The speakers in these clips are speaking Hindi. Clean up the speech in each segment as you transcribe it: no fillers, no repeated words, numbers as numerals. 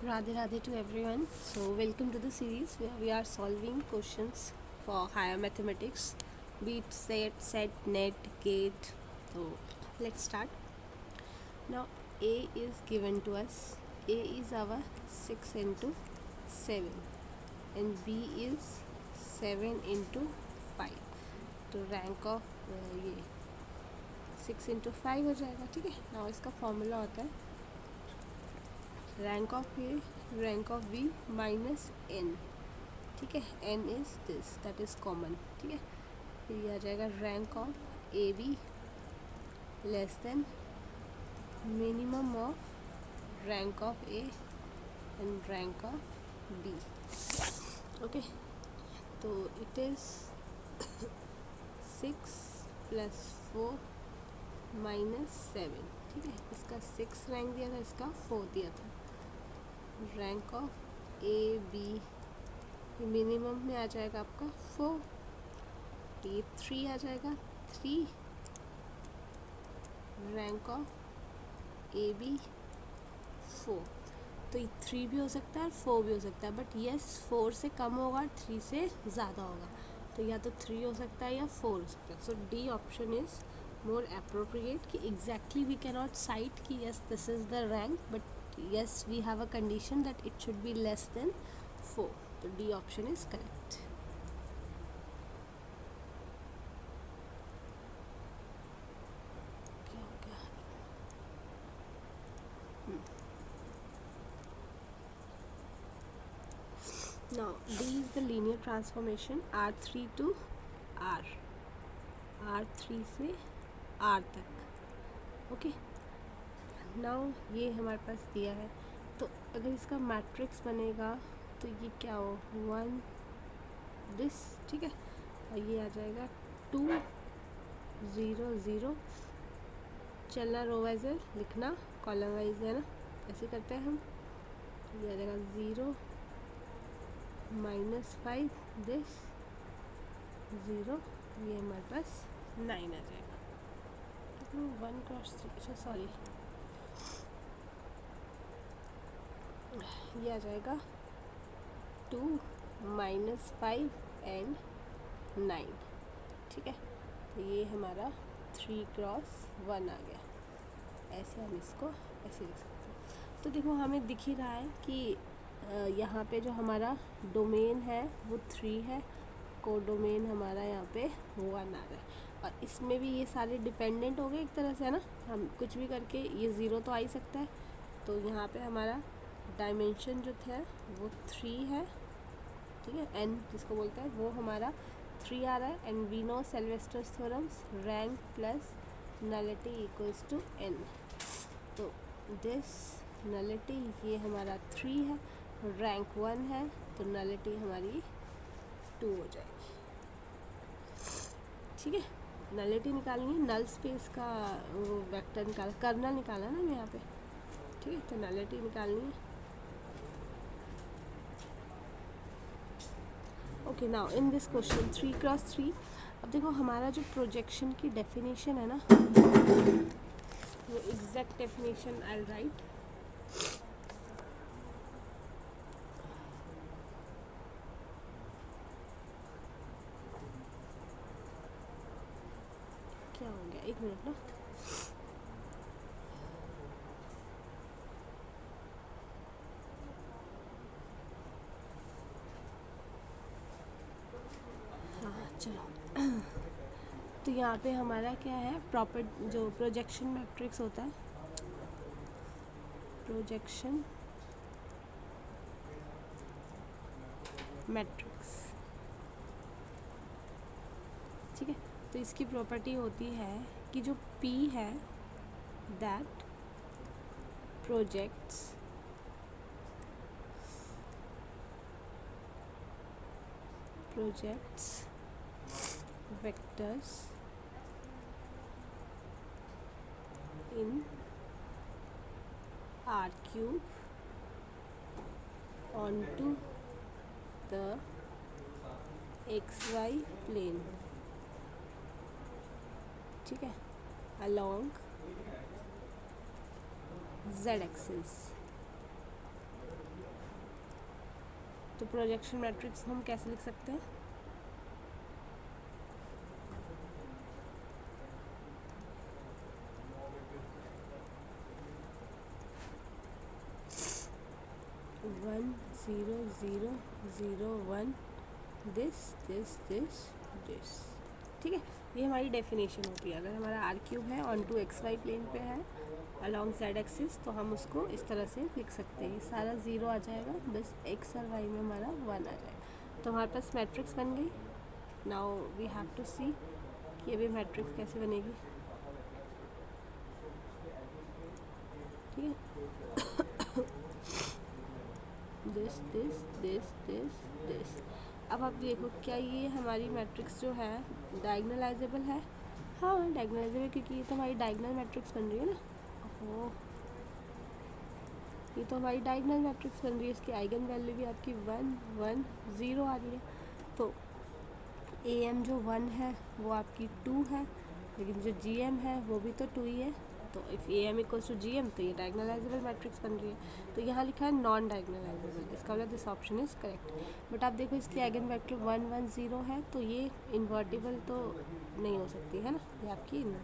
Radhe Radhe to everyone. So, welcome to the series where we are solving questions for higher mathematics, be it set, net, gate. So, let's start. Now, A is given to us. A is our 6 into 7 and B is 7 into 5. तो रैंक ऑफ ये 6 into 5 हो जाएगा. ठीक है. नाउ इसका फॉर्मूला होता है rank of A rank of B minus N. ठीक है. N is this, that is common. ठीक है. फिर ये आ जाएगा rank of A B less than minimum of rank of A and rank of B. Okay. तो इट इज 6 + 4 - 7. ठीक है. इसका 6 रैंक दिया था, इसका 4 दिया था. Rank of A B minimum में आ जाएगा आपका 4. ये 3 आ जाएगा. 3 रैंक ऑफ ए बी 4. तो 3 भी हो सकता है और 4 भी हो सकता है, बट यस 4 से कम होगा, 3 से ज़्यादा होगा. तो या तो 3 हो सकता है या 4 हो सकता है. So D option is more appropriate कि एग्जैक्टली वी कैनॉट साइट कि yes this is the rank, but yes we have a condition that it should be less than 4. So D option is correct. Now D is the linear transformation R3 to R, R3 से R तक. ओके. नाउ ये हमारे पास दिया है, तो अगर इसका मैट्रिक्स बनेगा तो ये क्या हो 1 दिस. ठीक है. और ये आ जाएगा 2 0 0. चलना रो वाइज है, लिखना कॉलम वाइज है ना, ऐसे करते हैं हम. ये आ जाएगा 0 -5 दिस 0. ये हमारे पास 9 आ जाएगा. 1 क्रॉस 3. अच्छा सॉरी, ये आ जाएगा 2 -5 एंड 9. ठीक है. तो ये हमारा 3 क्रॉस 1 आ गया. ऐसे हम इसको ऐसे लिख सकते हैं. तो देखो हमें दिख ही रहा है कि यहाँ पे जो हमारा डोमेन है वो 3 है, कोडोमेन हमारा यहाँ पे 1 आ रहा है, और इसमें भी ये सारे डिपेंडेंट हो गए एक तरह से, है ना. हम कुछ भी करके ये 0 तो आ ही सकता है. तो यहाँ पे हमारा डायमेंशन जो था वो 3 है. ठीक है. एन जिसको बोलते हैं वो हमारा 3 आ रहा है. And we know Sylvester's theorems rank plus nullity equals to n. तो दिस नलिटी ये हमारा 3 है, रैंक 1 है, तो नलिटी हमारी 2 हो जाएगी. ठीक है. नलिटी निकालनी है, नल स्पेस का वो वेक्टर निकाल, कर्नल निकाला ना यहाँ पे. ठीक है. तो नलिटी निकालनी है. Okay. Now in this question 3 cross 3. अब देखो हमारा जो प्रोजेक्शन की डेफिनेशन है ना, वो एग्जैक्ट डेफिनेशन आई राइट. क्या हो गया, 1 मिनट ना. हाँ चलो. तो यहाँ पे हमारा क्या है, प्रॉपर जो प्रोजेक्शन मैट्रिक्स होता है, प्रोजेक्शन मैट्रिक्स. ठीक है. तो इसकी प्रॉपर्टी होती है कि जो P है that projects vectors in R cube onto the xy plane. ठीक है. along z axis. तो प्रोजेक्शन मैट्रिक्स हम कैसे लिख सकते हैं? One zero zero zero one this this this this, ठीक है। ये हमारी डेफिनेशन होती है। अगर हमारा आर क्यूब है on to x y plane पे है अलॉन्ग साइड एक्सिस, तो हम उसको इस तरह से लिख सकते हैं। ये सारा ज़ीरो आ जाएगा, बस एक्स और वाई में हमारा वन आ जाएगा। तो हमारे पास मैट्रिक्स बन गई। नाउ वी हैव टू सी कि अभी मैट्रिक्स कैसे बनेगी, ठीक है। This this this this this. अब आप देखो क्या ये हमारी मैट्रिक्स जो है डायगनलाइजेबल है? हाँ डायगनलाइजेबल, क्योंकि ये तो हमारी डायगनल मैट्रिक्स बन रही है ना। ओह, ये तो हमारी डायगनल मैट्रिक्स बन रही है। इसकी आइगन वैल्यू भी आपकी 1 1 0 आ रही है। तो ए एम जो 1 है वो आपकी 2 है, लेकिन जो जी एम है वो भी तो 2 ही है। तो if A M equals to G M, तो ये डायगनलाइजेबल मैट्रिक्स बन रही है। तो यहाँ लिखा है नॉन डायगनलाइजेबल, इसका मतलब this option is correct. But आप देखो इसकी आइगन वेक्टर 1 1 0 है, तो ये इन्वर्टिबल तो नहीं हो सकती है ना, ये आपकी ना।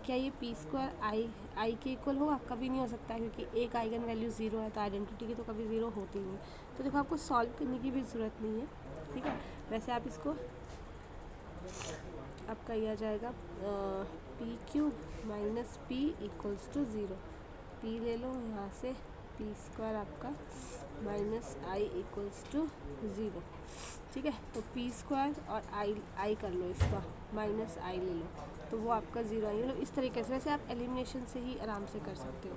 क्या ये पी स्क्वायर आई के इक्वल होगा? कभी नहीं हो सकता, क्योंकि एक आइगन वैल्यू 0 है, तो आइडेंटिटी की तो कभी 0 होती नहीं। तो देखो आपको सॉल्व करने की भी ज़रूरत नहीं है, ठीक है। वैसे आप इसको, आपका यह आ जाएगा P cube minus P equals to 0। P ले लो यहाँ से, पी स्क्वायर आपका माइनस आई इक्वल्स टू 0, ठीक है। तो पी स्क्वायर और आई कर लो, इसका माइनस आई ले लो, तो वो आपका 0 आई लो। इस तरीके से वैसे आप एलिमिनेशन से ही आराम से कर सकते हो,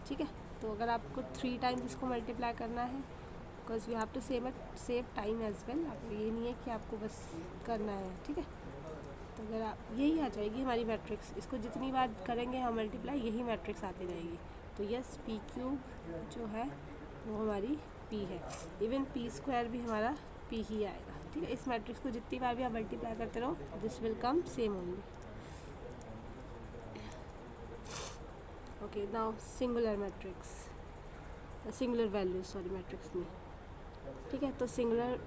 ठीक है। तो अगर आपको 3 टाइम्स इसको मल्टीप्लाई करना है, because you have to save time as well. आपको ये नहीं है कि आपको बस करना है, ठीक है। तो अगर आप, यही आ जाएगी हमारी मैट्रिक्स। इसको जितनी बार करेंगे हम मल्टीप्लाई, यही मैट्रिक्स आती रहेगी। तो यस, पी क्यूब जो है वो हमारी पी है। इवन पी स्क्वायर भी हमारा पी ही आएगा, ठीक है। इस मैट्रिक्स को जितनी बार भी आप मल्टीप्लाई करते रहो, this will come same only. Okay, now singular matrix, singular values, sorry matrix में, ठीक है। तो सिंगुलर,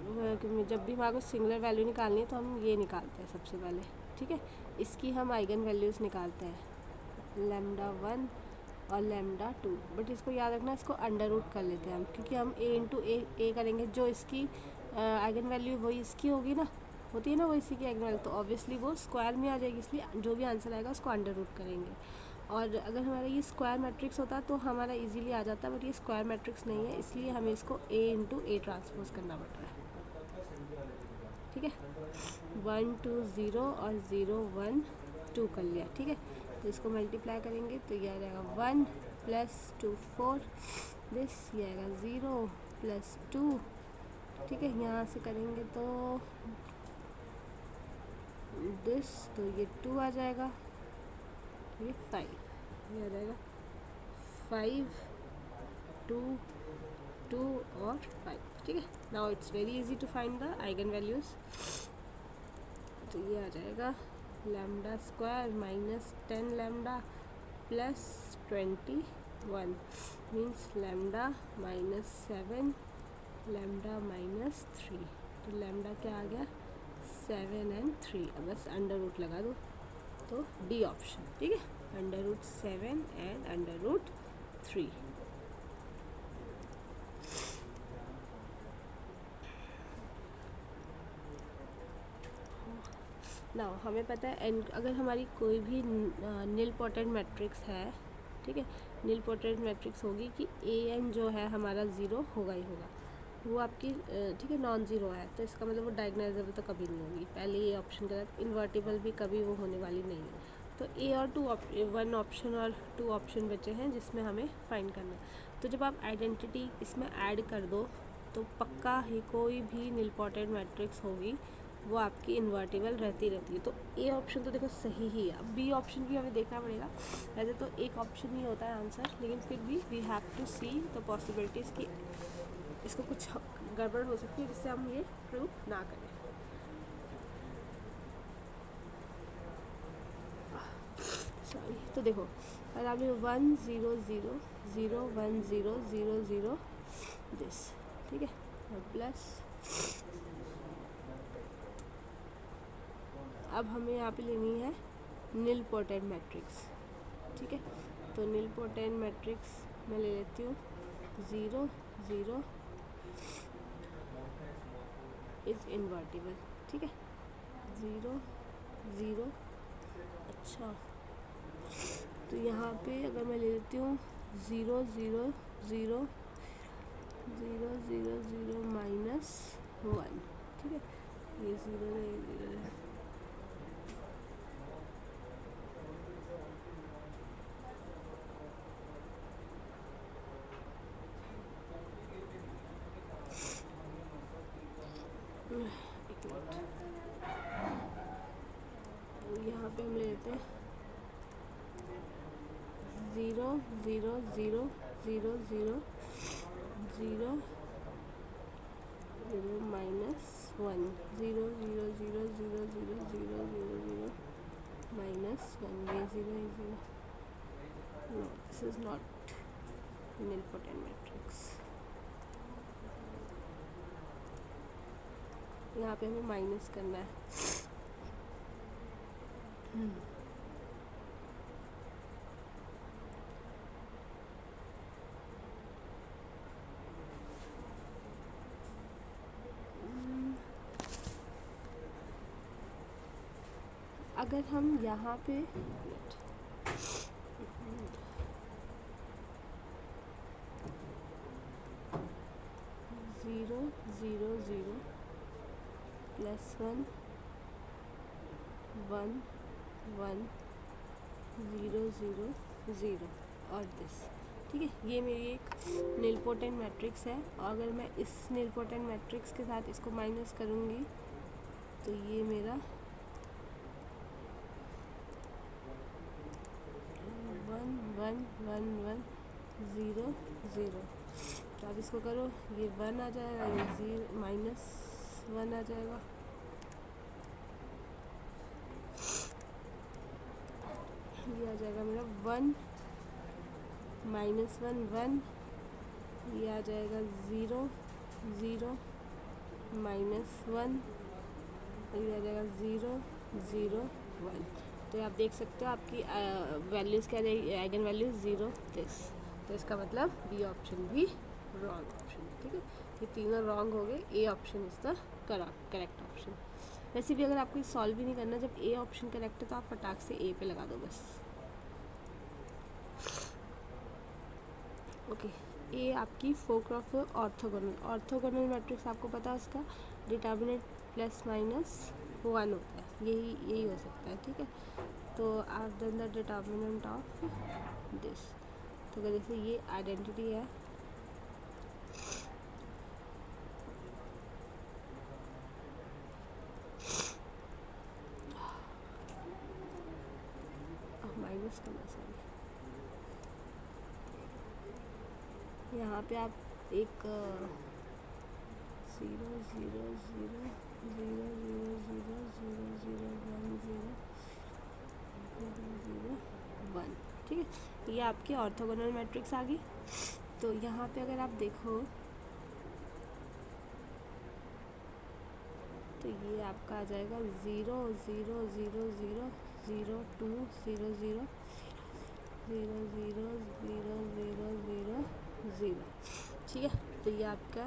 जब भी हमारे को सिंगुलर वैल्यू निकालनी है तो हम ये निकालते हैं सबसे पहले, ठीक है। इसकी हम आइगन वैल्यूज़ निकालते हैं, लैम्डा 1 और लैम्डा 2। बट इसको याद रखना, इसको अंडर रूट कर लेते हैं हम, क्योंकि हम ए इंटू ए करेंगे। जो इसकी आइगन वैल्यू वही इसकी होगी ना, होती है ना वो इसी की आइगन वैल्यू, तो ऑब्वियसली वो स्क्वायर में आ जाएगी। इसलिए जो भी आंसर आएगा उसको अंडर रूट करेंगे। और अगर हमारा ये स्क्वायर मैट्रिक्स होता तो हमारा इजीली आ जाता, बट ये स्क्वायर मैट्रिक्स नहीं है, इसलिए हमें इसको ए इंटू ए ट्रांसपोज करना पड़ रहा है, ठीक है। 1 2 0 और 0 1 2 कर लिया, ठीक है। तो इसको मल्टीप्लाई करेंगे तो ये आ जाएगा 1 प्लस 2 4 दिस, ये आएगा 0 प्लस 2, ठीक है। यहाँ से करेंगे तो दिस, तो ये 2 आ जाएगा, ये 5, ये आ जाएगा 5 2 2 और 5, ठीक है। Now it's very easy to find the eigen values. तो ये आ जाएगा lambda square minus 10 lambda plus 21 means lambda minus 7 lambda minus 3। तो लैम्डा क्या आ गया? 7 and 3। अब बस अंडर रूट लगा दो, तो डी ऑप्शन, ठीक है। Under root 7 and under root 3। ना हमें पता है एंड अगर हमारी कोई भी नील पोटेंट मैट्रिक्स है, ठीक है, नील पोटेंट मैट्रिक्स होगी कि ए एन जो है हमारा 0 होगा ही होगा, वो आपकी ठीक है नॉन ज़ीरो है, तो इसका मतलब वो डायगोनालाइजेबल तो कभी नहीं होगी। पहले ये ऑप्शन के साथ इन्वर्टिबल भी कभी वो होने वाली नहीं है। तो ए और 1 ऑप्शन और 2 ऑप्शन बचे हैं जिसमें हमें फाइंड करना है। तो जब आप आइडेंटिटी इसमें ऐड कर दो तो पक्का ही कोई भी नील पोटेंट मैट्रिक्स होगी वो आपकी इन्वर्टिबल रहती है। तो ए ऑप्शन तो देखो सही ही है। अब बी ऑप्शन भी हमें देखना पड़ेगा। वैसे तो एक ऑप्शन ही होता है आंसर, लेकिन फिर भी we have to see the possibilities कि इसको कुछ गड़बड़ हो सकती है जिससे हम ये प्रूव ना करें। सॉरी, तो देखो अगर आपने 1 0 0 0 1 0 0 0 दिस, ठीक है, और प्लस, अब हमें यहाँ पे लेनी है नीलपोटेंट मैट्रिक्स, ठीक है। तो नीलपोटेंट मैट्रिक्स मैं ले लेती हूँ 0 0 इज इन्वर्टिबल, ठीक है, 0 0। अच्छा, तो यहाँ पे अगर मैं ले लेती हूँ 0 0 0 0 0 0 माइनस 1, ठीक है, ये 0 है, 0 है। एक मिनट, यहाँ पे हम ले लेते हैं 0 0 0 0 0 0 0 माइनस 1, 0 0 0 0 0 0 0 0 माइनस 1, ये 0 है 0। No, this is not nilpotent matrix. यहाँ पे हमें माइनस करना है। अगर हम यहाँ पे 0 0 0 प्लस 1 1 1 0 0 0 और दिस, ठीक है, ये मेरी एक नीलपोटेंट मैट्रिक्स है। और अगर मैं इस नीलपोटेंट मैट्रिक्स के साथ इसको माइनस करूँगी तो ये मेरा 1 1 1 1 0 0। तो अब इसको करो, ये 1 आ जाएगा, ये 0 माइनस 1 आ जाएगा, ये आ जाएगा मेरा 1 माइनस 1 1, ये आ जाएगा 0 0 माइनस 1, ये आ जाएगा 0 0 1। तो आप देख सकते हो आपकी वैल्यूज़ क्या रहेगी, आइगन वैल्यूज 0 दिस। तो इसका मतलब बी ऑप्शन भी रॉन्ग ऑप्शन, ठीक है, ये तीनों रॉन्ग हो गए। A option is the correct option. वैसे भी अगर आपको सॉल्व भी नहीं करना, जब ए ऑप्शन करेक्ट है तो आप फटाक से ए पे लगा दो बस। ओके, ए आपकी फोर ऑफ ऑर्थोगोनल मैट्रिक्स, आपको पता है उसका डिटर्मिनेंट प्लस माइनस 1 होता है, यही हो सकता है, ठीक है। तो आप done the determinant of this. तो अगर जैसे ये आइडेंटिटी है, माइनस करना सॉरी, यहाँ पे आप एक 0 0 0 0 0 0 0 0 1 0 0 1, ठीक है, ये आपकी ऑर्थोगोनल मैट्रिक्स आ गई। तो यहाँ पे अगर आप देखो तो ये आपका आ जाएगा 0 0 0 0 0 2 0 0 0 0 0 0 0 0, ठीक है। तो ये आपका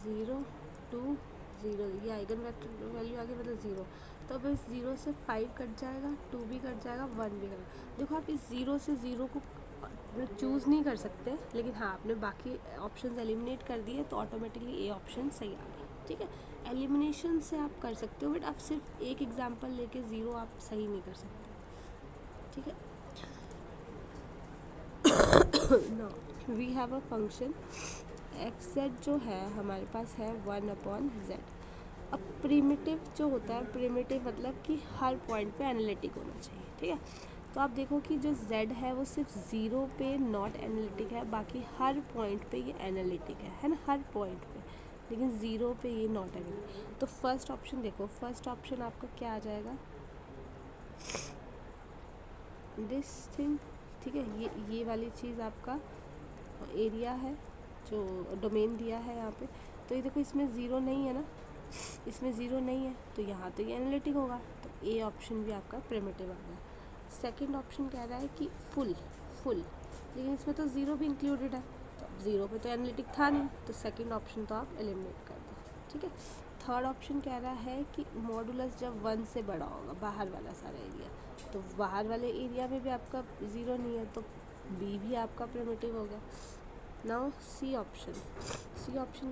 0 2 0, ये आइगन वैल्यू आ गई, मतलब 0। तो अब इस 0 से 5 कट जाएगा, 2 भी कट जाएगा, 1 भी कट जाएगा। देखो आप इस 0 से 0 को चूज़ नहीं कर सकते, लेकिन हाँ आपने बाकी ऑप्शन एलिमिनेट कर दिए तो ऑटोमेटिकली ए ऑप्शन सही आ गया, ठीक है। एलिमिनेशन से आप कर सकते हो, बट आप सिर्फ एक एग्जांपल लेके 0 आप सही नहीं कर सकते, ठीक है। No, we have a function x z जो है हमारे पास है 1/z। अब प्रिमिटिव जो होता है, प्रिमिटिव मतलब कि हर पॉइंट पे एनालिटिक होना चाहिए, ठीक है। तो आप देखो कि जो z है वो सिर्फ 0 पे नॉट एनालिटिक है, बाकी हर पॉइंट पे ये एनालिटिक है ना, हर पॉइंट पे, लेकिन 0 पे ये नॉट एनालिटिक। तो फर्स्ट ऑप्शन देखो, फर्स्ट ऑप्शन आपका क्या आ जाएगा, दिस थिंग, ठीक है, ये वाली चीज़ आपका एरिया है, जो डोमेन दिया है यहाँ पे, तो ये देखो इसमें ज़ीरो नहीं है ना, इसमें ज़ीरो नहीं है, तो यहाँ तो ये एनालिटिक होगा, तो ए ऑप्शन भी आपका प्रिमिटिव आ गया। सेकंड ऑप्शन कह रहा है कि फुल, लेकिन इसमें तो ज़ीरो भी इंक्लूडेड है, तो अब ज़ीरो पे तो एनालिटिक था नहीं, तो सेकंड ऑप्शन तो आप एलिमिनेट कर दो, ठीक है। थर्ड ऑप्शन कह रहा है कि मॉडुलस जब 1 से बड़ा होगा, बाहर वाला सारा एरिया, तो बाहर वाले एरिया में भी आपका ज़ीरो नहीं है, तो बी भी आपका प्रिमिटिव हो गया। नाउ सी ऑप्शन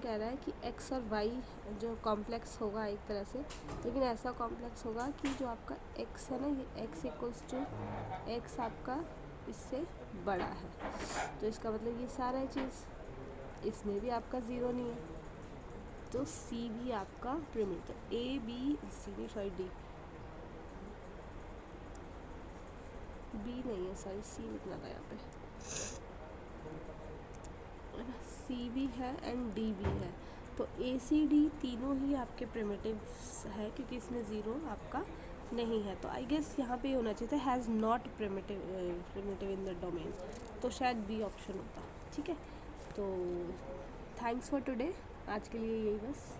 कह रहा है कि एक्स और वाई जो कॉम्प्लेक्स होगा एक तरह से, लेकिन ऐसा कॉम्प्लेक्स होगा कि जो आपका एक्स है ना, ये एक्स इक्वल्स टू एक्स आपका इससे बड़ा है, तो इसका मतलब ये सारा है चीज़, इसमें भी आपका ज़ीरो नहीं है, तो सी भी आपका प्रिमिटिव। ए बी सी नहीं, सॉरी बी नहीं है, सॉरी सी लिखना था यहाँ पे, सी भी है एंड डी भी है, तो ए सी डी तीनों ही आपके प्रिमिटिव है, क्योंकि इसमें ज़ीरो आपका नहीं है, तो आई गेस यहाँ पे होना चाहिए था has not primitive in the domain, तो शायद बी ऑप्शन होता, ठीक है। तो थैंक्स फॉर टुडे, आज के लिए यही बस।